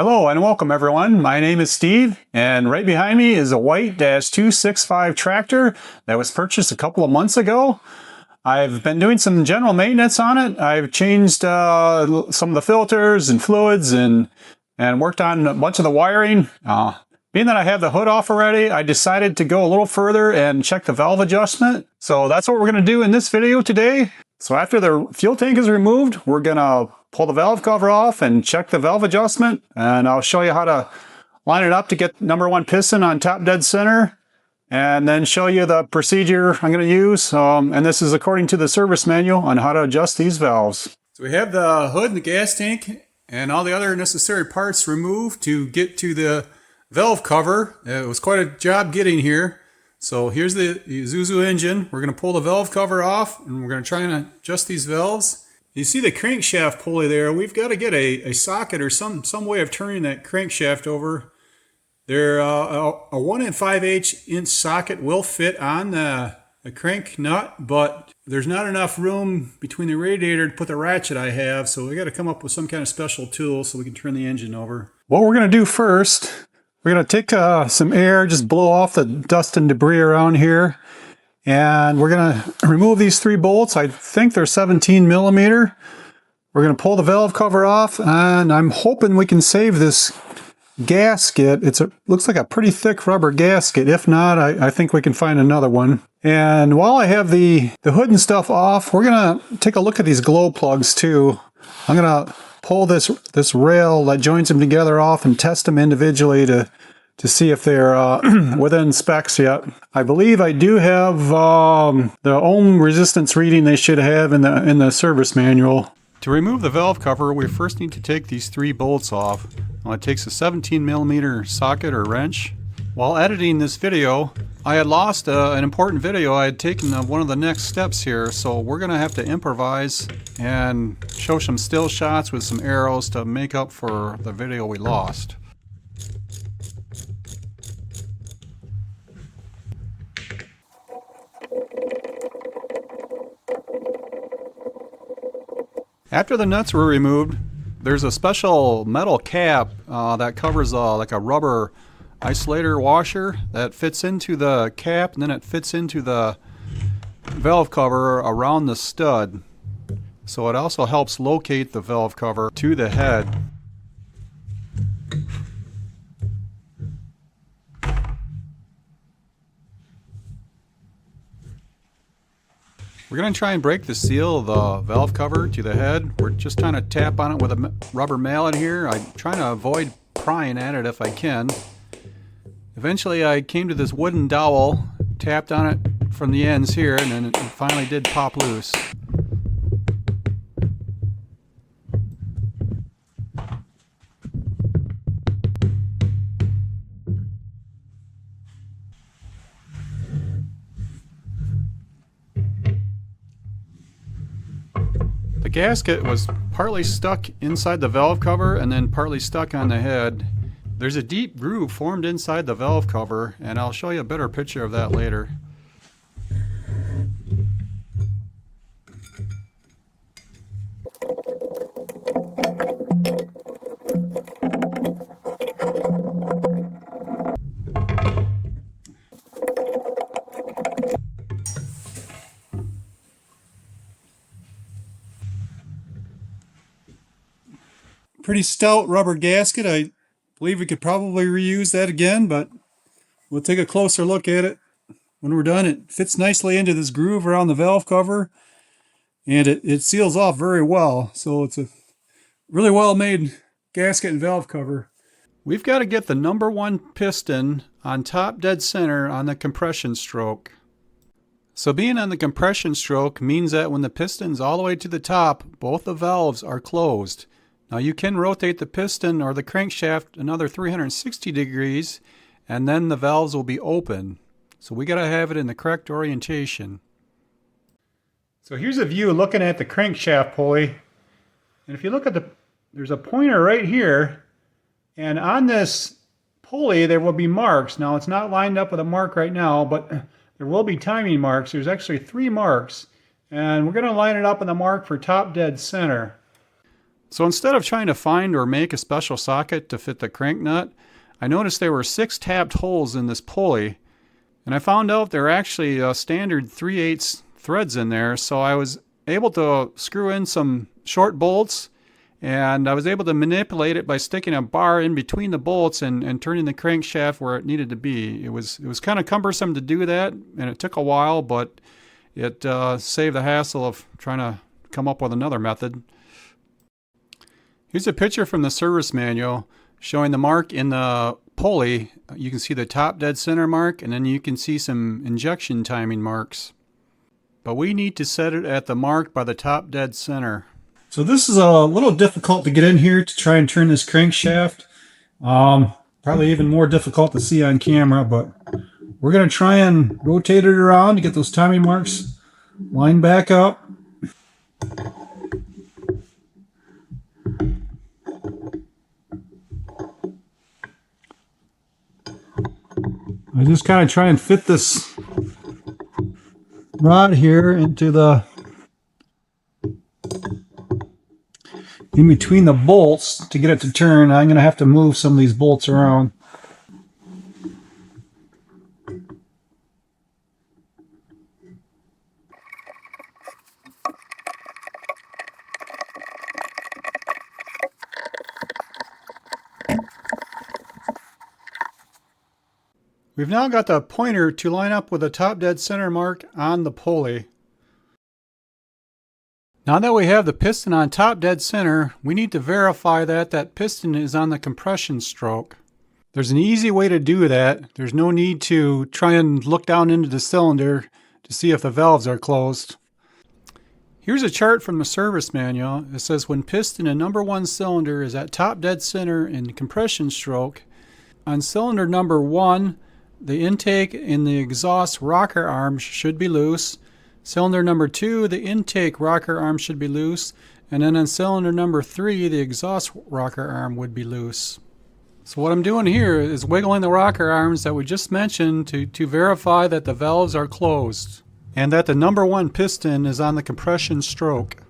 Hello and welcome everyone. My name is Steve and right behind me is a white 265 tractor that was purchased a couple of months ago. I've been doing some general maintenance on it. I've changed some of the filters and fluids and worked on a bunch of the wiring. Being that I have the hood off already, I decided to go a little further and check the valve adjustment. So that's what we're going to do in this video today. So after the fuel tank is removed, we're going to pull the valve cover off and check the valve adjustment. And I'll show you how to line it up to get number one piston on top dead center. And then show you the procedure I'm going to use. And this is according to the service manual on how to adjust these valves. So we have the hood and the gas tank and all the other necessary parts removed to get to the valve cover. It was quite a job getting here. So here's the Isuzu engine. We're going to pull the valve cover off and we're going to try and adjust these valves. You see the crankshaft pulley there. We've got to get a socket or some way of turning that crankshaft over. There, a 1 5/8 inch socket will fit on the crank nut, but there's not enough room between the radiator to put the ratchet I have, so we got to come up with some kind of special tool so we can turn the engine over. What we're going to do first, we're going to take some air, just blow off the dust and debris around here, and we're going to remove these 3 bolts. I think they're 17 millimeter. We're going to pull the valve cover off, and I'm hoping we can save this gasket. Looks like a pretty thick rubber gasket. If not, I think we can find another one. And while I have the hood and stuff off, we're gonna take a look at these glow plugs too. I'm gonna pull this rail that joins them together off and test them individually to see if they're within specs yet. I believe I do have the ohm resistance reading they should have in the service manual. To remove the valve cover, we first need to take these 3 bolts off. Well, it takes a 17 millimeter socket or wrench. While editing this video, I had lost an important video I had taken of one of the next steps here, so we're going to have to improvise and show some still shots with some arrows to make up for the video we lost. After the nuts were removed, there's a special metal cap that covers like a rubber isolator washer that fits into the cap, and then it fits into the valve cover around the stud. So it also helps locate the valve cover to the head. We're going to try and break the seal of the valve cover to the head. We're just trying to tap on it with a rubber mallet here. I'm trying to avoid prying at it if I can. Eventually I came to this wooden dowel, tapped on it from the ends here, and then it finally did pop loose. The gasket was partly stuck inside the valve cover and then partly stuck on the head. There's a deep groove formed inside the valve cover, and I'll show you a better picture of that later. Pretty stout rubber gasket. I believe we could probably reuse that again, but we'll take a closer look at it when we're done. It fits nicely into this groove around the valve cover, and it seals off very well. So it's a really well made gasket and valve cover. We've got to get the number 1 piston on top dead center on the compression stroke. So being on the compression stroke means that when the piston's all the way to the top, both the valves are closed. Now you can rotate the piston or the crankshaft another 360 degrees and then the valves will be open. So we got to have it in the correct orientation. So here's a view looking at the crankshaft pulley. And if you look at there's a pointer right here, and on this pulley there will be marks. Now it's not lined up with a mark right now, but there will be timing marks. There's actually 3 marks. And we're going to line it up on the mark for top dead center. So instead of trying to find or make a special socket to fit the crank nut, I noticed there were 6 tapped holes in this pulley, and I found out there are actually standard 3/8 threads in there, so I was able to screw in some short bolts, and I was able to manipulate it by sticking a bar in between the bolts and turning the crankshaft where it needed to be. It was kind of cumbersome to do that, and it took a while, but it saved the hassle of trying to come up with another method. Here's a picture from the service manual showing the mark in the pulley. You can see the top dead center mark, and then you can see some injection timing marks. But we need to set it at the mark by the top dead center. So this is a little difficult to get in here to try and turn this crankshaft. Probably even more difficult to see on camera, but we're going to try and rotate it around to get those timing marks lined back up. I just kind of try and fit this rod here into the in between the bolts to get it to turn. I'm going to have to move some of these bolts around. We've now got the pointer to line up with the top dead center mark on the pulley. Now that we have the piston on top dead center, we need to verify that that piston is on the compression stroke. There's an easy way to do that. There's no need to try and look down into the cylinder to see if the valves are closed. Here's a chart from the service manual. It says when piston in number 1 cylinder is at top dead center in compression stroke, on cylinder number 1, the intake in the exhaust rocker arm should be loose. Cylinder number 2, the intake rocker arm should be loose. And then on cylinder number 3, the exhaust rocker arm would be loose. So what I'm doing here is wiggling the rocker arms that we just mentioned to verify that the valves are closed and that the number 1 piston is on the compression stroke.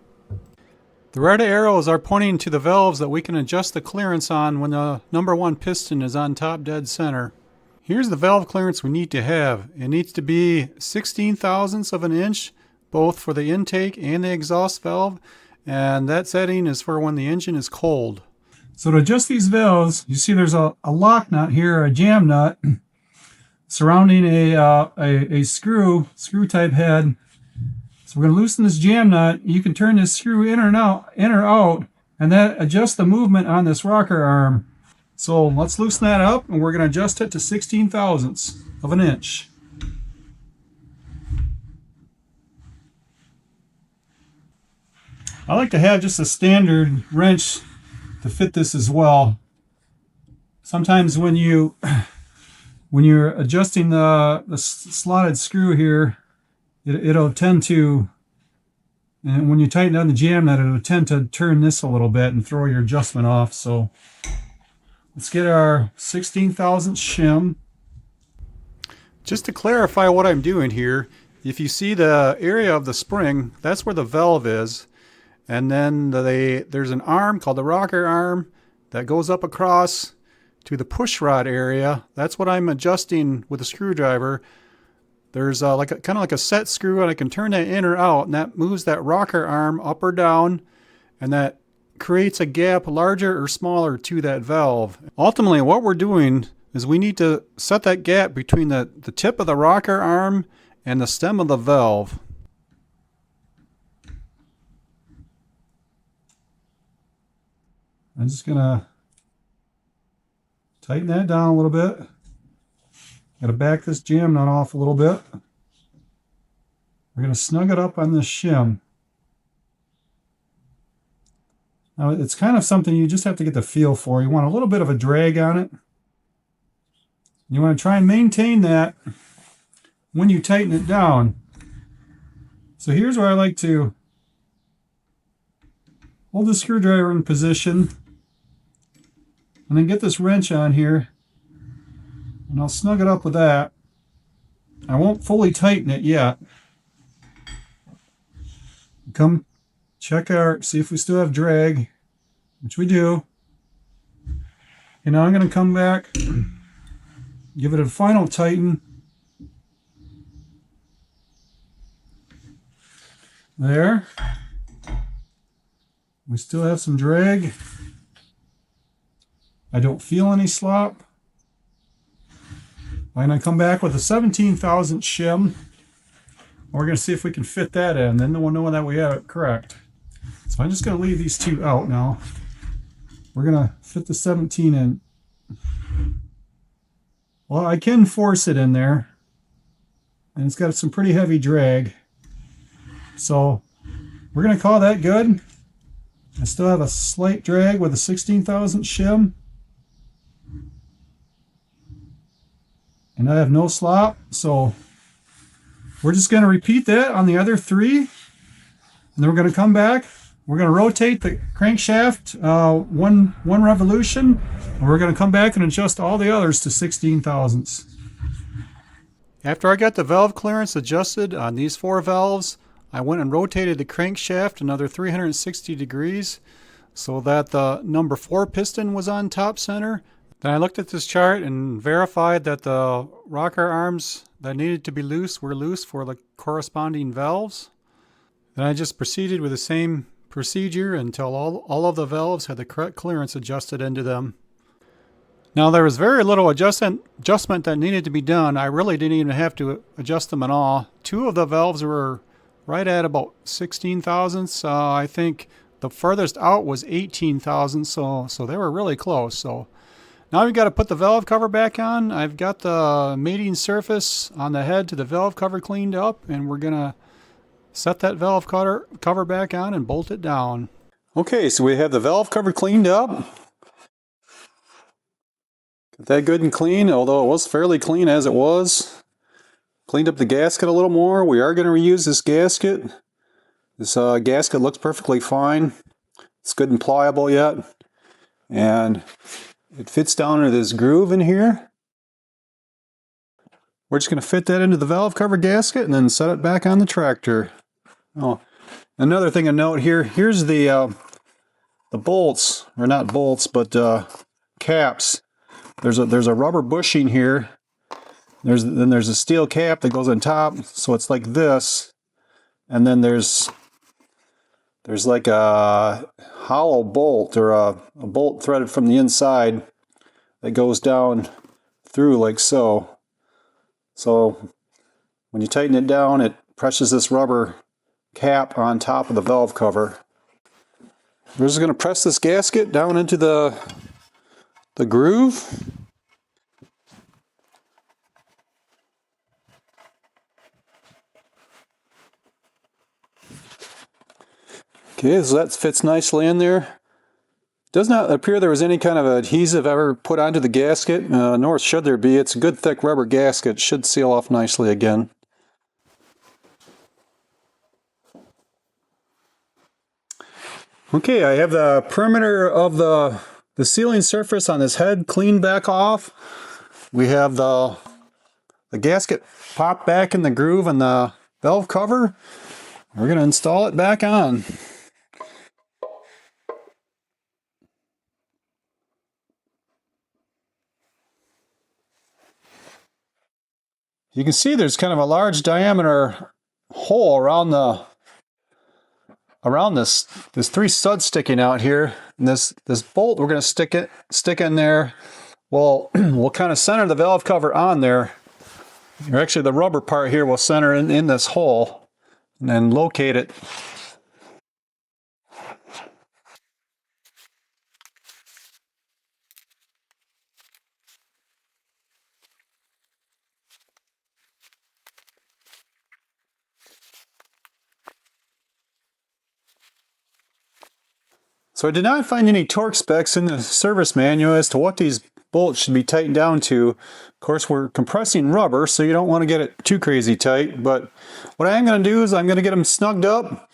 The red arrows are pointing to the valves that we can adjust the clearance on when the number 1 piston is on top dead center. Here's the valve clearance we need to have. It needs to be 16 thousandths of an inch, both for the intake and the exhaust valve, and that setting is for when the engine is cold. So to adjust these valves, you see there's a lock nut here, a jam nut, surrounding a screw type head. So we're going to loosen this jam nut. You can turn this screw in or out, and that adjusts the movement on this rocker arm. So let's loosen that up, and we're going to adjust it to 16 thousandths of an inch. I like to have just a standard wrench to fit this as well. Sometimes when you're adjusting the slotted screw here, it'll tend to, and when you tighten down the jam nut, it'll tend to turn this a little bit and throw your adjustment off. So let's get our 16 thousandths shim. Just to clarify what I'm doing here, if you see the area of the spring, that's where the valve is. And then there's an arm called the rocker arm that goes up across to the push rod area. That's what I'm adjusting with a screwdriver. There's kind of like a set screw, and I can turn that in or out, and that moves that rocker arm up or down, and that creates a gap larger or smaller to that valve. Ultimately, what we're doing is we need to set that gap between the tip of the rocker arm and the stem of the valve. I'm just going to tighten that down a little bit. Got to back this jam nut off a little bit. We're going to snug it up on this shim. Now, it's kind of something you just have to get the feel for. You want a little bit of a drag on it. You want to try and maintain that when you tighten it down. So here's where I like to hold the screwdriver in position and then get this wrench on here, and I'll snug it up with that. I won't fully tighten it yet. Come check see if we still have drag. which we do. And now I'm going to come back, give it a final tighten. There. We still have some drag. I don't feel any slop. I'm going to come back with a 17,000 shim. We're going to see if we can fit that in. Then we'll know that we have it correct. So I'm just going to leave these two out now. We're going to fit the 17 in. Well, I can force it in there. And it's got some pretty heavy drag. So we're going to call that good. I still have a slight drag with a 16,000 shim. And I have no slop. So we're just going to repeat that on the other three. And then we're going to come back. We're going to rotate the crankshaft one revolution. And we're going to come back and adjust all the others to 16 thousandths. After I got the valve clearance adjusted on these four valves, I went and rotated the crankshaft another 360 degrees so that the number 4 piston was on top center. Then I looked at this chart and verified that the rocker arms that needed to be loose were loose for the corresponding valves. Then I just proceeded with the same procedure until all of the valves had the correct clearance adjusted into them. Now there was very little adjustment that needed to be done. I really didn't even have to adjust them at all. 2 of the valves were right at about 16 thousandths. I think the furthest out was 18 thousandths, so they were really close. So now we've got to put the valve cover back on. I've got the mating surface on the head to the valve cover cleaned up, and we're going to set that valve cover back on and bolt it down. Okay, so we have the valve cover cleaned up. Got that good and clean, although it was fairly clean as it was. Cleaned up the gasket a little more. We are going to reuse this gasket. This gasket looks perfectly fine. It's good and pliable yet. And it fits down into this groove in here. We're just going to fit that into the valve cover gasket and then set it back on the tractor. Oh, another thing to note here, here's the bolts, or not bolts, but caps. There's a rubber bushing here. Then there's a steel cap that goes on top, so it's like this. And then there's like a hollow bolt, or a bolt threaded from the inside that goes down through like so. So when you tighten it down, it presses this rubber cap on top of the valve cover. We're just going to press this gasket down into the groove. Okay, so that fits nicely in there. Does not appear there was any kind of adhesive ever put onto the gasket, nor should there be. It's a good thick rubber gasket. It should seal off nicely again. Okay, I have the perimeter of the sealing surface on this head cleaned back off. We have the gasket popped back in the groove and the valve cover. We're going to install it back on. You can see there's kind of a large diameter hole around this. There's 3 studs sticking out here, and this bolt we're going to stick in there. We'll kind of center the valve cover on there. Or actually, the rubber part here will center in this hole, and then locate it. So I did not find any torque specs in the service manual as to what these bolts should be tightened down to. Of course, we're compressing rubber, so you don't want to get it too crazy tight. But what I am going to do is I'm going to get them snugged up,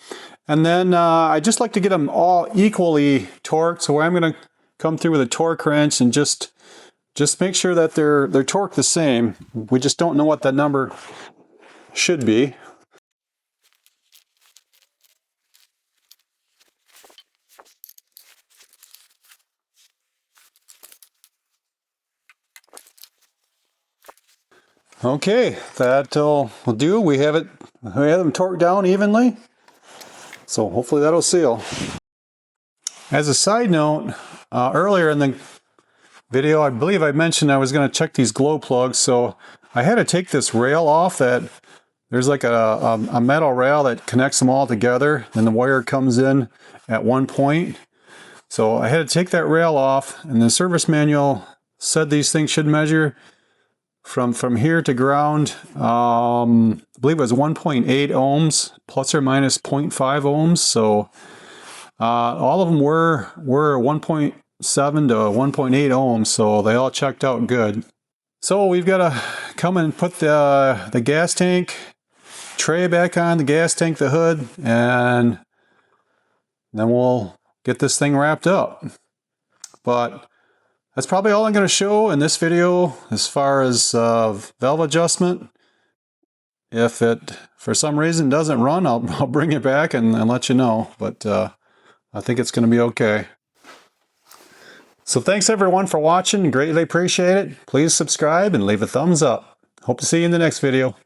and then I just like to get them all equally torqued. So I'm going to come through with a torque wrench and just make sure that they're torqued the same. We just don't know what that number should be. Okay, that'll do. We have them torqued down evenly. So hopefully that'll seal. As a side note, earlier in the video, I believe I mentioned I was going to check these glow plugs. So I had to take this rail off. There's like a metal rail that connects them all together. Then the wire comes in at one point. So I had to take that rail off, and the service manual said these things should measure from here to ground. I believe it was 1.8 ohms plus or minus 0.5 ohms. So all of them were 1.7 to 1.8 ohms, so they all checked out good. So we've got to come and put the gas tank tray back on, the gas tank, the hood, and then we'll get this thing wrapped up. But that's probably all I'm going to show in this video as far as valve adjustment. If it, for some reason, doesn't run, I'll bring it back and let you know. But I think it's going to be okay. So thanks everyone for watching. Greatly appreciate it. Please subscribe and leave a thumbs up. Hope to see you in the next video.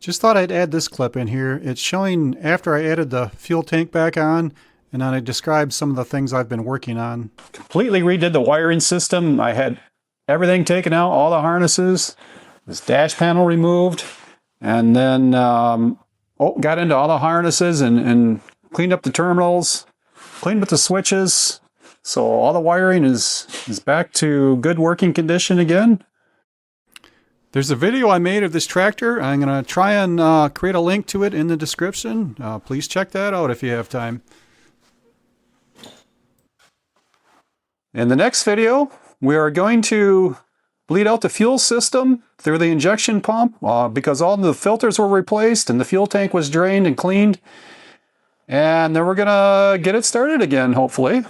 Just thought I'd add this clip in here. It's showing after I added the fuel tank back on, and then I described some of the things I've been working on. Completely redid the wiring system. I had everything taken out, all the harnesses, this dash panel removed, and then got into all the harnesses and cleaned up the terminals, cleaned up the switches. So all the wiring is back to good working condition again. There's a video I made of this tractor. I'm going to try and create a link to it in the description. Please check that out if you have time. In the next video, we are going to bleed out the fuel system through the injection pump because all the filters were replaced and the fuel tank was drained and cleaned. And then we're going to get it started again, hopefully.